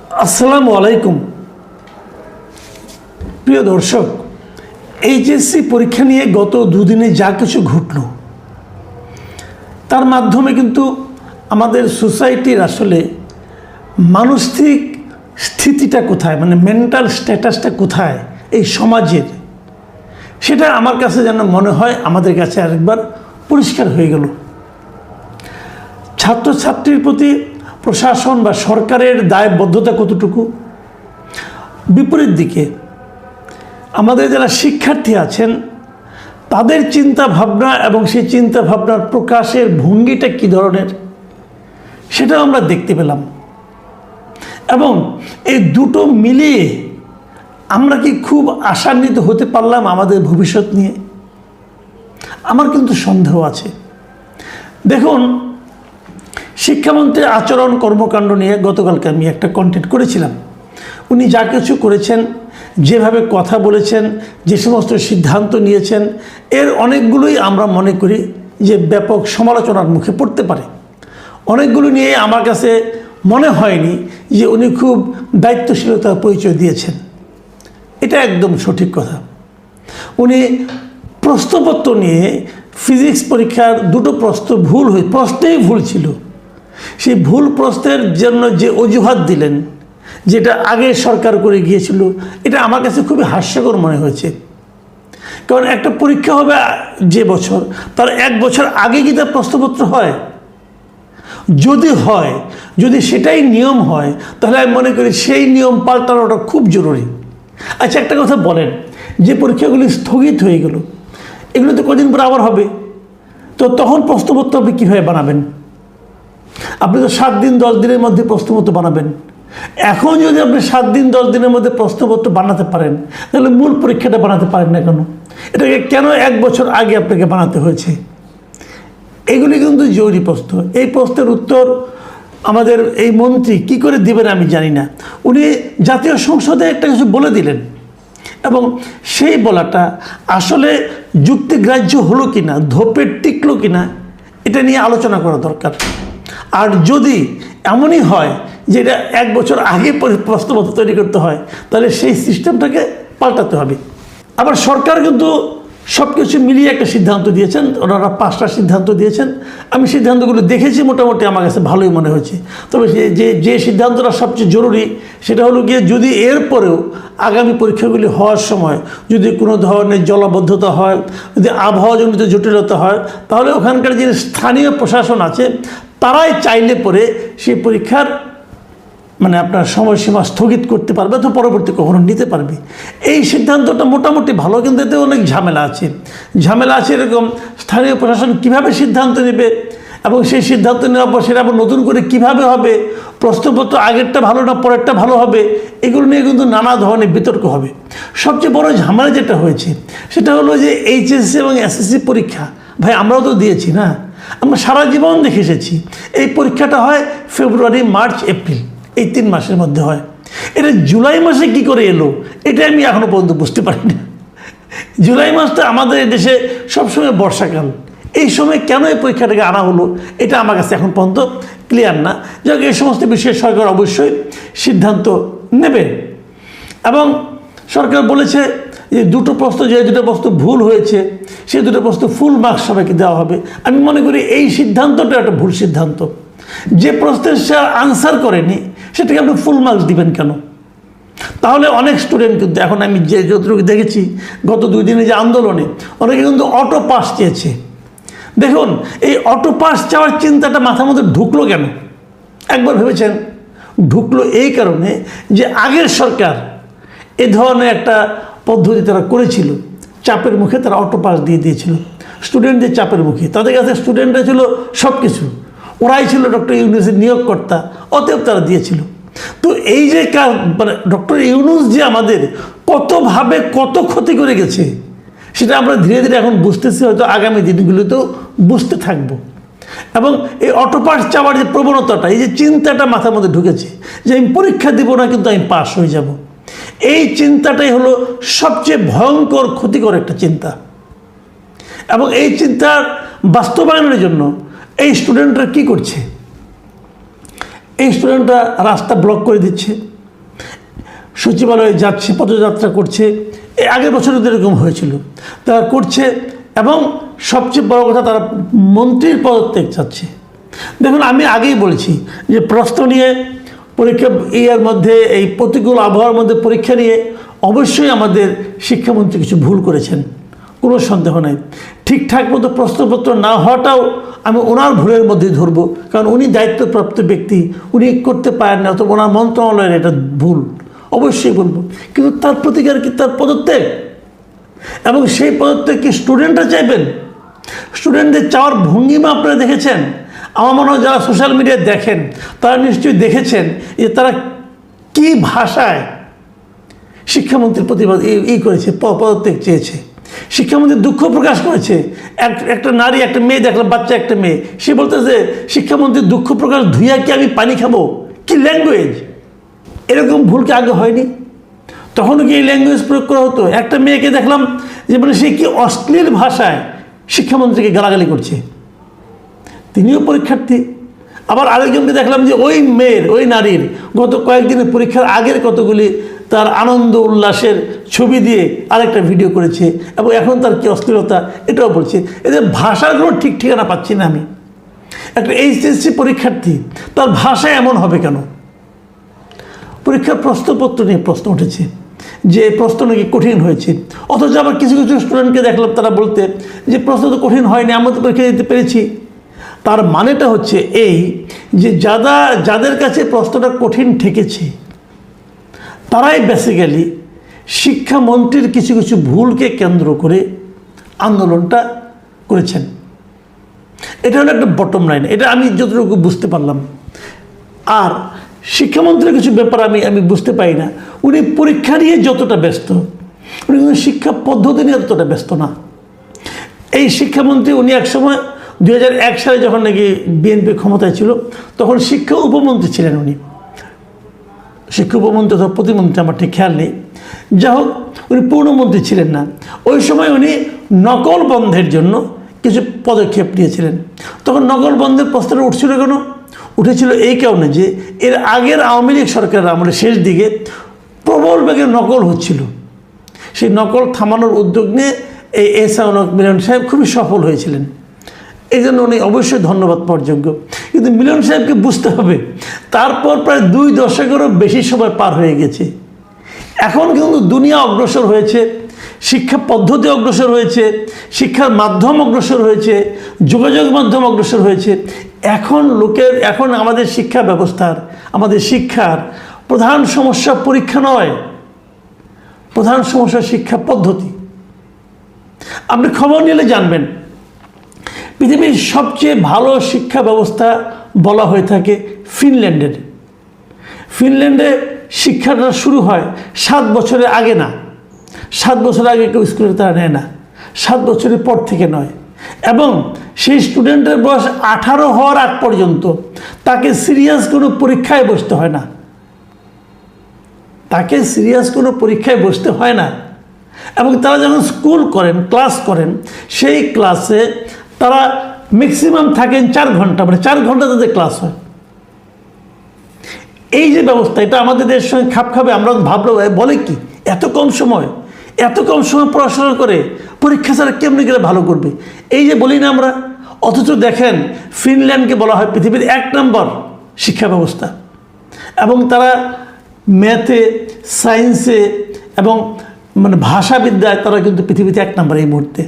আসসালামু আলাইকুম প্রিয় দর্শক, এইচএসসি পরীক্ষা নিয়ে গত দুদিনে যা কিছু ঘটল তার মাধ্যমে কিন্তু আমাদের সোসাইটির আসলে মানসিক স্থিতিটা কোথায়, মানে মেন্টাল স্ট্যাটাসটা কোথায় এই সমাজের, সেটা আমার কাছে যেন মনে হয় আমাদের কাছে আরেকবার পরিষ্কার হয়ে গেল। ছাত্রছাত্রীর প্রতি প্রশাসন বা সরকারের দায়বদ্ধতা কতটুকু, বিপরীত দিকে আমাদের যারা শিক্ষার্থী আছেন তাদের চিন্তা ভাবনা এবং সেই চিন্তা ভাবনার প্রকাশের ভঙ্গিটা কী ধরনের সেটাও আমরা দেখতে পেলাম। এবং এই দুটো মিলিয়ে আমরা কি খুব আশান্বিত হতে পারলাম আমাদের ভবিষ্যৎ নিয়ে? আমার কিন্তু সন্দেহ আছে। দেখুন, শিক্ষামন্ত্রীর আচরণ কর্মকাণ্ড নিয়ে গতকালকে আমি একটা কন্টেন্ট করেছিলাম। উনি যা কিছু করেছেন, যেভাবে কথা বলেছেন, যে সমস্ত সিদ্ধান্ত নিয়েছেন, এর অনেকগুলোই আমরা মনে করি যে ব্যাপক সমালোচনার মুখে পড়তে পারে। অনেকগুলো নিয়ে আমার কাছে মনে হয়নি যে উনি খুব দায়িত্বশীলতার পরিচয় দিয়েছেন। এটা একদম সঠিক কথা। উনি প্রশ্নপত্র নিয়ে ফিজিক্স পরীক্ষার দুটো প্রশ্নেই ভুল ছিল। সেই ভুল প্রশ্নের জন্য যে অজুহাত দিলেন, যেটা আগে সরকার করে গিয়েছিল, এটা আমার কাছে খুবই হাস্যকর মনে হয়েছে। কারণ একটা পরীক্ষা হবে যে বছর, তার এক বছর আগে কি তার প্রশ্নপত্র হয়? যদি হয়, যদি সেটাই নিয়ম হয়, তাহলে আমি মনে করি সেই নিয়ম পাল্টানোটা খুব জরুরি। আচ্ছা, একটা কথা বলেন, যে পরীক্ষাগুলি স্থগিত হয়ে গেল, এগুলো তো কদিন পর আবার হবে, তো তখন প্রশ্নপত্র আপনি কীভাবে বানাবেন? আপনি তো 7 দিন 10 দিনের মধ্যে প্রশ্নপত্র বানাবেন। এখন যদি আপনি 7 দিন 10 দিনের মধ্যে প্রশ্নপত্র বানাতে পারেন, তাহলে মূল পরীক্ষাটা বানাতে পারেন না কেন? এটাকে কেন 1 বছর আগে আপনাকে বানাতে হয়েছে? এগুলি কিন্তু জরুরি প্রশ্ন। এই প্রশ্নের উত্তর আমাদের এই মন্ত্রী কি করে দিবেন আমি জানি না। উনি জাতীয় সংসদে একটা কিছু বলে দিলেন, এবং সেই বলাটা আসলে যুক্তিগ্রাহ্য হলো কিনা, ধোপে টিকলো কিনা, এটা নিয়ে আলোচনা করা দরকার। আর যদি এমনই হয় যে এটা 1 বছর আগে প্রশ্নপত্র তৈরি করতে হয়, তাহলে সেই সিস্টেমটাকে পাল্টাতে হবে। আবার সরকার কিন্তু সব কিছু মিলিয়ে একটা সিদ্ধান্ত দিয়েছেন। ওনারা 5টা সিদ্ধান্ত দিয়েছেন। আমি সিদ্ধান্তগুলো দেখেছি, মোটামুটি আমার কাছে ভালোই মনে হয়েছে। তবে যে সিদ্ধান্তটা সবচেয়ে জরুরি, সেটা হলো গিয়ে, যদি এরপরেও আগামী পরীক্ষাগুলি হওয়ার সময় যদি কোনো ধরনের জলাবদ্ধতা হয়, যদি আবহাওয়াজনিত জটিলতা হয়, তাহলে ওখানকার যে স্থানীয় প্রশাসন আছে তারাই চাইলে পরে সেই পরীক্ষার মানে আপনার সময়সীমা স্থগিত করতে পারবে, তো পরবর্তী কখনো নিতে পারবে। এই সিদ্ধান্তটা মোটামুটি ভালো, কিন্তু এতে অনেক ঝামেলা আছে। এরকম স্থানীয় প্রশাসন কিভাবে সিদ্ধান্ত নেবে, এবং সেই সিদ্ধান্ত নেওয়ার পর সেটা আবার নতুন করে কিভাবে হবে, প্রশ্নপত্র আগেরটা ভালো না পরেরটা ভালো হবে, এগুলো নিয়ে কিন্তু নানা ধরনের বিতর্ক হবে। সবচেয়ে বড় ঝামেলা যেটা হয়েছে সেটা হলো যে এইচএসসি এবং এসএসসি পরীক্ষা, ভাই আমরাও তো দিয়েছি না, আমরা সারা জীবন দেখে এসেছি। এই পরীক্ষাটা হয় ফেব্রুয়ারি, মার্চ, এপ্রিল, এই 3 মাসের মধ্যে হয়। এটা জুলাই মাসে কি করে এলো, এটা আমি এখনও পর্যন্ত বুঝতে পারি না। জুলাই মাসটা আমাদের দেশে সবসময় বর্ষাকাল, এই সময় কেন এই পরীক্ষাটাকে আনা হলো, এটা আমার কাছে এখন পর্যন্ত ক্লিয়ার না। যাক, এই সমস্ত বিষয়ে সরকার অবশ্যই সিদ্ধান্ত নেবে। এবং সরকার বলেছে যে যে দুটো প্রশ্ন ভুল হয়েছে, সেই দুটো প্রশ্ন ফুল মার্কস সবাইকে দেওয়া হবে। আমি মনে করি এই সিদ্ধান্তটা একটা ভুল সিদ্ধান্ত। যে প্রশ্নের সে আনসার করেনি, সেটাকে আপনি ফুল মার্কস দিবেন কেন? তাহলে অনেক স্টুডেন্ট কিন্তু, এখন আমি যতটুকু দেখেছি গত 2 দিনে যে আন্দোলনে, অনেকে কিন্তু অটো পাস চেয়েছে। দেখুন, এই অটো পাস চাওয়ার চিন্তাটা মাথার মধ্যে ঢুকলো কেন? একবার ভেবেছেন? ঢুকলো এই কারণে যে আগের সরকার এ ধরনের একটা পদ্ধতি তারা করেছিল, চাপের মুখে তারা অটো পাস দিয়ে দিয়েছিল স্টুডেন্টদের, চাপের মুখে। তাদের কাছে স্টুডেন্টরা ছিল সব কিছু, ওরাই ছিল ডক্টর ইউনূসের নিয়োগকর্তা, অতএব তারা দিয়েছিল। তো এই যে মানে ডক্টর ইউনূস যে আমাদের কতভাবে কত ক্ষতি করে গেছে, সেটা আমরা ধীরে ধীরে এখন বুঝতেছি, হয়তো আগামী দিনগুলিতেও বুঝতে থাকবো। এবং এই অটো পাস চাওয়ার যে প্রবণতাটা, এই যে চিন্তাটা মাথার মধ্যে ঢুকেছে যে আমি পরীক্ষা দিব না কিন্তু আমি পাস হয়ে যাব, এই চিন্তাটাই হলো সবচেয়ে ভয়ঙ্কর ক্ষতিকর একটা চিন্তা। এবং এই চিন্তার বাস্তবায়নের জন্য এই স্টুডেন্টরা কি করছে? এই স্টুডেন্টরা রাস্তা ব্লক করে দিচ্ছে, সচিবালয়ে যাচ্ছে, পদযাত্রা করছে। এই আগের বছরও এরকম হয়েছিল, তারা করছে। এবং সবচেয়ে বড় কথা, তারা মন্ত্রীর পদত্যাগ চাচ্ছে। দেখুন, আমি আগেই বলেছি যে প্রশ্ন নিয়ে পরীক্ষা ইয়ার মধ্যে, এই প্রতিকূল আবহাওয়ার মধ্যে পরীক্ষা নিয়ে অবশ্যই আমাদের শিক্ষামন্ত্রী কিছু ভুল করেছেন, কোনো সন্দেহ নাই। ঠিকঠাক মতো প্রশ্নপত্র না হওয়াটাও আমি ওনার ভুলের মধ্যে ধরবো, কারণ উনি দায়িত্বপ্রাপ্ত ব্যক্তি, উনি করতে পারেন না, অথবা ওনার মন্ত্রণালয়ের এটা ভুল, অবশ্যই বলবো। কিন্তু তার প্রতিকার কি? তার পদত্যাগ। এবং সেই পদত্যাগ কি স্টুডেন্টরা চাইবেন? স্টুডেন্টদের চাওয়ার ভঙ্গিমা আপনারা দেখেছেন। আমার মনে হয় যারা সোশ্যাল মিডিয়ায় দেখেন তারা নিশ্চয়ই দেখেছেন যে তারা কি ভাষায় শিক্ষামন্ত্রীর প্রতিবাদ করেছে, পদত্যাগ চেয়েছে। শিক্ষামন্ত্রী দুঃখ প্রকাশ করেছে। একটা নারী, একটা মেয়ে দেখলাম, বাচ্চা একটা মেয়ে, সে বলতেছে শিক্ষামন্ত্রীর দুঃখ প্রকাশ ধুইয়া কি আমি পানি খাবো? কি ল্যাঙ্গুয়েজ! এরকম ভুল কি আগে হয়নি? তখনও কি এই ল্যাঙ্গুয়েজ প্রয়োগ করা হতো? একটা মেয়েকে দেখলাম যে মানে সে কি অশ্লীল ভাষায় শিক্ষামন্ত্রীকে গালাগালি করছে, তিনিও পরীক্ষার্থী। আবার আরেকজনকে দেখলাম যে ওই মেয়ের, ওই নারীর গত কয়েকদিনের পরীক্ষার আগের কতগুলি তার আনন্দ উল্লাসের ছবি দিয়ে আরেকটা ভিডিও করেছে, এবং এখন তার কি অশ্লীলতা এটাও বলছে। এদের ভাষার কোনো ঠিক ঠিকানা পাচ্ছি না আমি। একটা এইচএসসি পরীক্ষার্থী, তার ভাষা এমন হবে কেন? পরীক্ষার প্রশ্নপত্র নিয়ে প্রশ্ন উঠেছে যে প্রশ্ন নাকি কঠিন হয়েছে, অথচ আবার কিছু কিছু স্টুডেন্টকে দেখলাম তারা বলতে যে প্রশ্ন তো কঠিন হয়নি, আমরা তো পরীক্ষা দিতে পেরেছি। তার মানেটা হচ্ছে এই যে যাদের কাছে প্রশ্নটা কঠিন ঠেকেছে তারাই বেসিক্যালি শিক্ষামন্ত্রীর কিছু কিছু ভুলকে কেন্দ্র করে আন্দোলনটা করেছেন। এটা হলো একটা বটম লাইন, এটা আমি যতটুকু বুঝতে পারলাম। আর শিক্ষামন্ত্রীর কিছু ব্যাপার আমি বুঝতে পারি না। উনি পরীক্ষা নিয়ে যতটা ব্যস্ত, উনি কিন্তু শিক্ষা পদ্ধতি নিয়ে ততটা ব্যস্ত না। এই শিক্ষামন্ত্রী উনি একসময় 2001 সালে যখন নাকি বিএনপি ক্ষমতায় ছিল, তখন শিক্ষা উপমন্ত্রী ছিলেন উনি। শিক্ষা উপমন্ত্রী অথবা প্রতিমন্ত্রী, আমার ঠিক খেয়াল নেই। যাই হোক, উনি পূর্ণমন্ত্রী ছিলেন না। ওই সময় উনি নকল বন্ধের জন্য কিছু পদক্ষেপ নিয়েছিলেন। তখন নকল বন্ধের প্রস্তাবটা উঠছিল কেন? উঠেছিল এই কারণে যে এর আগের আওয়ামী লীগ সরকারের আমলে শেষ দিকে প্রবল বেগে নকল হচ্ছিল। সেই নকল থামানোর উদ্যোগ নিয়ে এই মিলন সাহেব খুবই সফল হয়েছিলেন। এই জন্য উনি অবশ্যই ধন্যবাদ পাওয়ার যোগ্য। কিন্তু মিলন সাহেবকে বুঝতে হবে, তারপর প্রায় 2 দশকেরও বেশি সময় পার হয়ে গেছে। এখন কিন্তু দুনিয়া অগ্রসর হয়েছে, শিক্ষা পদ্ধতি অগ্রসর হয়েছে, শিক্ষার মাধ্যম অগ্রসর হয়েছে, যোগাযোগ মাধ্যম অগ্রসর হয়েছে। এখন আমাদের শিক্ষা ব্যবস্থার, আমাদের শিক্ষার প্রধান সমস্যা পরীক্ষা নয়, প্রধান সমস্যা শিক্ষা পদ্ধতি। আপনি খবর নিলে জানবেন, পৃথিবীর সবচেয়ে ভালো শিক্ষা ব্যবস্থা বলা হয়ে থাকে ফিনল্যান্ডের। ফিনল্যান্ডে শিক্ষাটা শুরু হয় 7 বছরের আগে না। 7 বছর আগে কেউ স্কুলে তারা নেয় না, 7 বছরের পর থেকে নয়। এবং সেই স্টুডেন্টের বয়স 18 হওয়ার আগ পর্যন্ত তাকে সিরিয়াস কোনো পরীক্ষায় বসতে হয় না, তাকে সিরিয়াস কোনো পরীক্ষায় বসতে হয় না। এবং তারা যখন স্কুল করেন, ক্লাস করেন, সেই ক্লাসে তারা ম্যাক্সিমাম থাকেন 4 ঘন্টা, মানে 4 ঘন্টা তাদের ক্লাস হয়। এই যে ব্যবস্থা, এটা আমাদের দেশের সঙ্গে খাপ খাবে? আমরা ভাবলো বলে কি এত কম সময় পড়াশোনা করে পরীক্ষা ছাড়া কেমনি গেলে ভালো করবে, এই যে বলি না আমরা। অথচ দেখেন, ফিনল্যান্ডকে বলা হয় পৃথিবীর 1 নম্বর শিক্ষা ব্যবস্থা, এবং তারা ম্যাথে, সায়েন্সে এবং মানে ভাষাবিদ্যায় তারা কিন্তু পৃথিবীতে 1 নম্বর এই মুহূর্তে।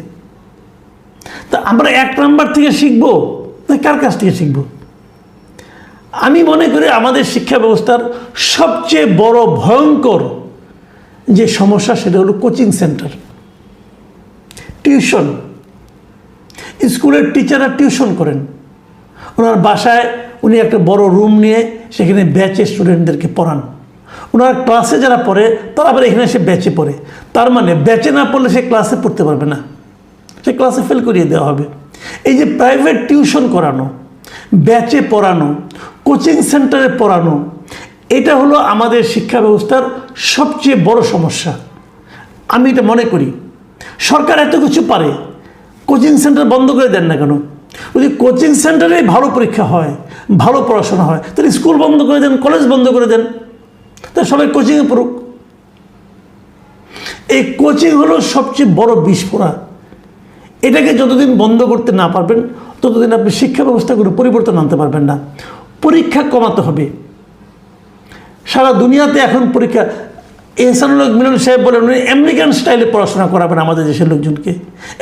তা আমরা 1 নম্বর থেকে শিখবো না কার কাছ থেকে শিখবো? আমি মনে করি আমাদের শিক্ষা ব্যবস্থার সবচেয়ে বড় ভয়ঙ্কর যে সমস্যা, সেটা হলো কোচিং সেন্টার, টিউশন। স্কুলের টিচাররা টিউশন করেন, ওনার বাসায় উনি একটা বড় রুম নিয়ে সেখানে ব্যাচে স্টুডেন্টদেরকে পড়ান। ওনার ক্লাসে যারা পড়ে তারা আবার এখানে সে ব্যাচে পড়ে। তার মানে ব্যাচে না পড়লে সে ক্লাসে পড়তে পারবে না, সে ক্লাসে ফেল করিয়ে দেওয়া হবে। এই যে প্রাইভেট টিউশন করানো, ব্যাচে পড়ানো, কোচিং সেন্টারে পড়ানো, এটা হলো আমাদের শিক্ষা ব্যবস্থার সবচেয়ে বড় সমস্যা। আমি এটা মনে করি সরকার এত কিছু পারে, কোচিং সেন্টার বন্ধ করে দেন না কেন? যদি কোচিং সেন্টারে ভালো পরীক্ষা হয়, ভালো পড়াশোনা হয়, তাহলে স্কুল বন্ধ করে দেন, কলেজ বন্ধ করে দেন, তাহলে সবাই কোচিংয়ে পড়ুক। এই কোচিং হলো সবচেয়ে বড় বিস্ফোরা। এটাকে যতদিন বন্ধ করতে না পারবেন ততদিন আপনি শিক্ষা ব্যবস্থা করে পরিবর্তন আনতে পারবেন না। পরীক্ষা কমাতে হবে। সারা দুনিয়াতে এখন পরীক্ষা, এহসানুল হক মিলন সাহেব বলেন উনি আমেরিকান স্টাইলে পড়াশোনা করাবেন আমাদের দেশের লোকজনকে।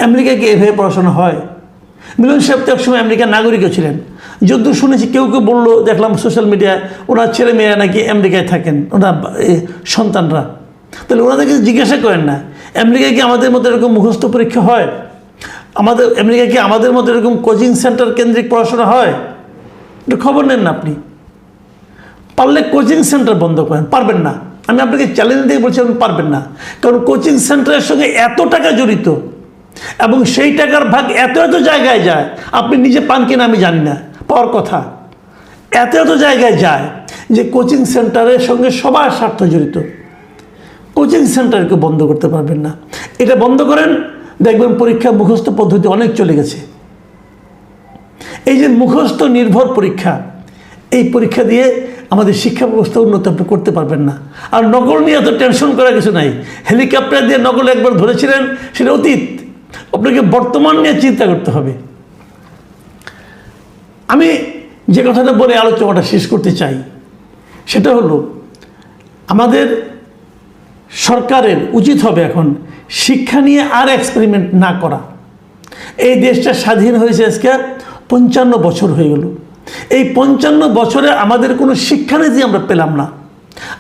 আমেরিকায় কি এভাবে পড়াশোনা হয়? মিলন সাহেব তো একসময় আমেরিকার নাগরিকও ছিলেন। যদ্দূর শুনেছি কেউ কেউ বললো, দেখলাম সোশ্যাল মিডিয়ায়, ওনার ছেলে মেয়েরা নাকি আমেরিকায় থাকেন, ওনার সন্তানরা। তাহলে ওনাদেরকে জিজ্ঞাসা করেন না আমেরিকায় কি আমাদের মতো এরকম মুখস্থ পরীক্ষা হয়? আমাদের আমেরিকায় কি আমাদের মতো এরকম কোচিং সেন্টার কেন্দ্রিক পড়াশোনা হয়? এটা খবর নেন না আপনি। পারলে কোচিং সেন্টার বন্ধ করেন। পারবেন না, আমি আপনাকে চ্যালেঞ্জ দিয়ে বলছি আপনি পারবেন না। কারণ কোচিং সেন্টারের সঙ্গে এত টাকা জড়িত এবং সেই টাকার ভাগ এত এত জায়গায় যায়, আপনি নিজে পান কিনা আমি জানি না, পাওয়ার কথা। এত এত জায়গায় যায় যে কোচিং সেন্টারের সঙ্গে সবার স্বার্থ জড়িত। কোচিং সেন্টারকে বন্ধ করতে পারবেন না। এটা বন্ধ করেন, দেখবেন পরীক্ষা মুখস্থ পদ্ধতি অনেক চলে গেছে। এই যে মুখস্থ নির্ভর পরীক্ষা, এই পরীক্ষা দিয়ে আমাদের শিক্ষা ব্যবস্থা উন্নত আপনি করতে পারবেন না। আর নকল নিয়ে এত টেনশন করার কিছু নাই। হেলিকপ্টার দিয়ে নকল একবার ধরেছিলেন, সেটা অতীত। আপনাকে বর্তমান নিয়ে চিন্তা করতে হবে। আমি যে কথাটা বলে আলোচনাটা শেষ করতে চাই সেটা হলো, আমাদের সরকারের উচিত হবে এখন শিক্ষা নিয়ে আর এক্সপেরিমেন্ট না করা। এই দেশটা স্বাধীন হয়েছে আজকে 55 বছর হয়ে গেল। এই 55 বছরে আমাদের কোনো শিক্ষানীতি আমরা পেলাম না।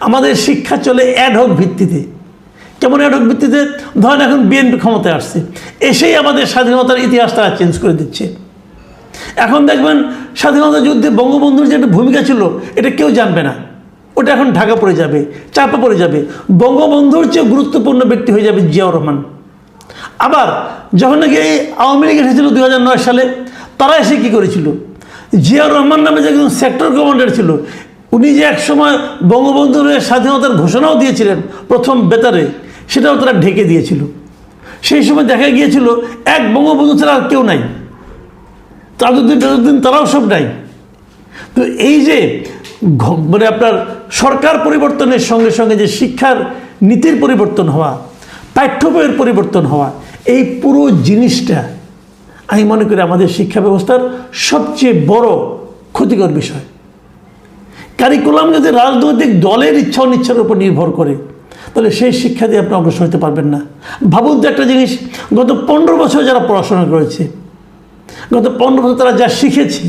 আমাদের শিক্ষা চলে অ্যাডহক ভিত্তিতে। কেমন অ্যাডহক ভিত্তিতে? ধরেন এখন বিএনপি ক্ষমতায় আসছে, এসেই আমাদের স্বাধীনতার ইতিহাস তারা চেঞ্জ করে দিচ্ছে। এখন দেখবেন স্বাধীনতা যুদ্ধে বঙ্গবন্ধুর যে একটা ভূমিকা ছিল এটা কেউ জানবে না, ওটা এখন ঢাকা পড়ে যাবে, চাপা পড়ে যাবে। বঙ্গবন্ধুর চেয়ে গুরুত্বপূর্ণ ব্যক্তি হয়ে যাবে জিয়াউর রহমান। আবার যখন নাকি আওয়ামী লীগ এসেছিল 2009 সালে, তারা এসে কী করেছিল? জিয়াউর রহমান নামে যে একজন সেক্টর কমান্ডার ছিল, উনি যে একসময় বঙ্গবন্ধুর স্বাধীনতার ঘোষণাও দিয়েছিলেন প্রথম বেতারে, সেটাও তারা ঢেকে দিয়েছিল। সেই সময় দেখা গিয়েছিল এক বঙ্গবন্ধু ছাড়া আর কেউ নাই, তাজউদ্দিন তারাও সব নাই। তো এই যে মানে আপনার সরকার পরিবর্তনের সঙ্গে সঙ্গে যে শিক্ষার নীতির পরিবর্তন হওয়া, পাঠ্য বইয়ের পরিবর্তন হওয়া, এই পুরো জিনিসটা আমি মনে করি আমাদের শিক্ষা ব্যবস্থার সবচেয়ে বড় ক্ষতিকর বিষয়। কারিকুলাম যদি রাজনৈতিক দলের ইচ্ছা অনিচ্ছার উপর নির্ভর করে, তাহলে সেই শিক্ষা দিয়ে আপনি অগ্রসর হতে পারবেন না। ভাবুন তো একটা জিনিস, গত 15 বছর যারা পড়াশোনা করেছে, গত 15 বছর তারা যা শিখেছে,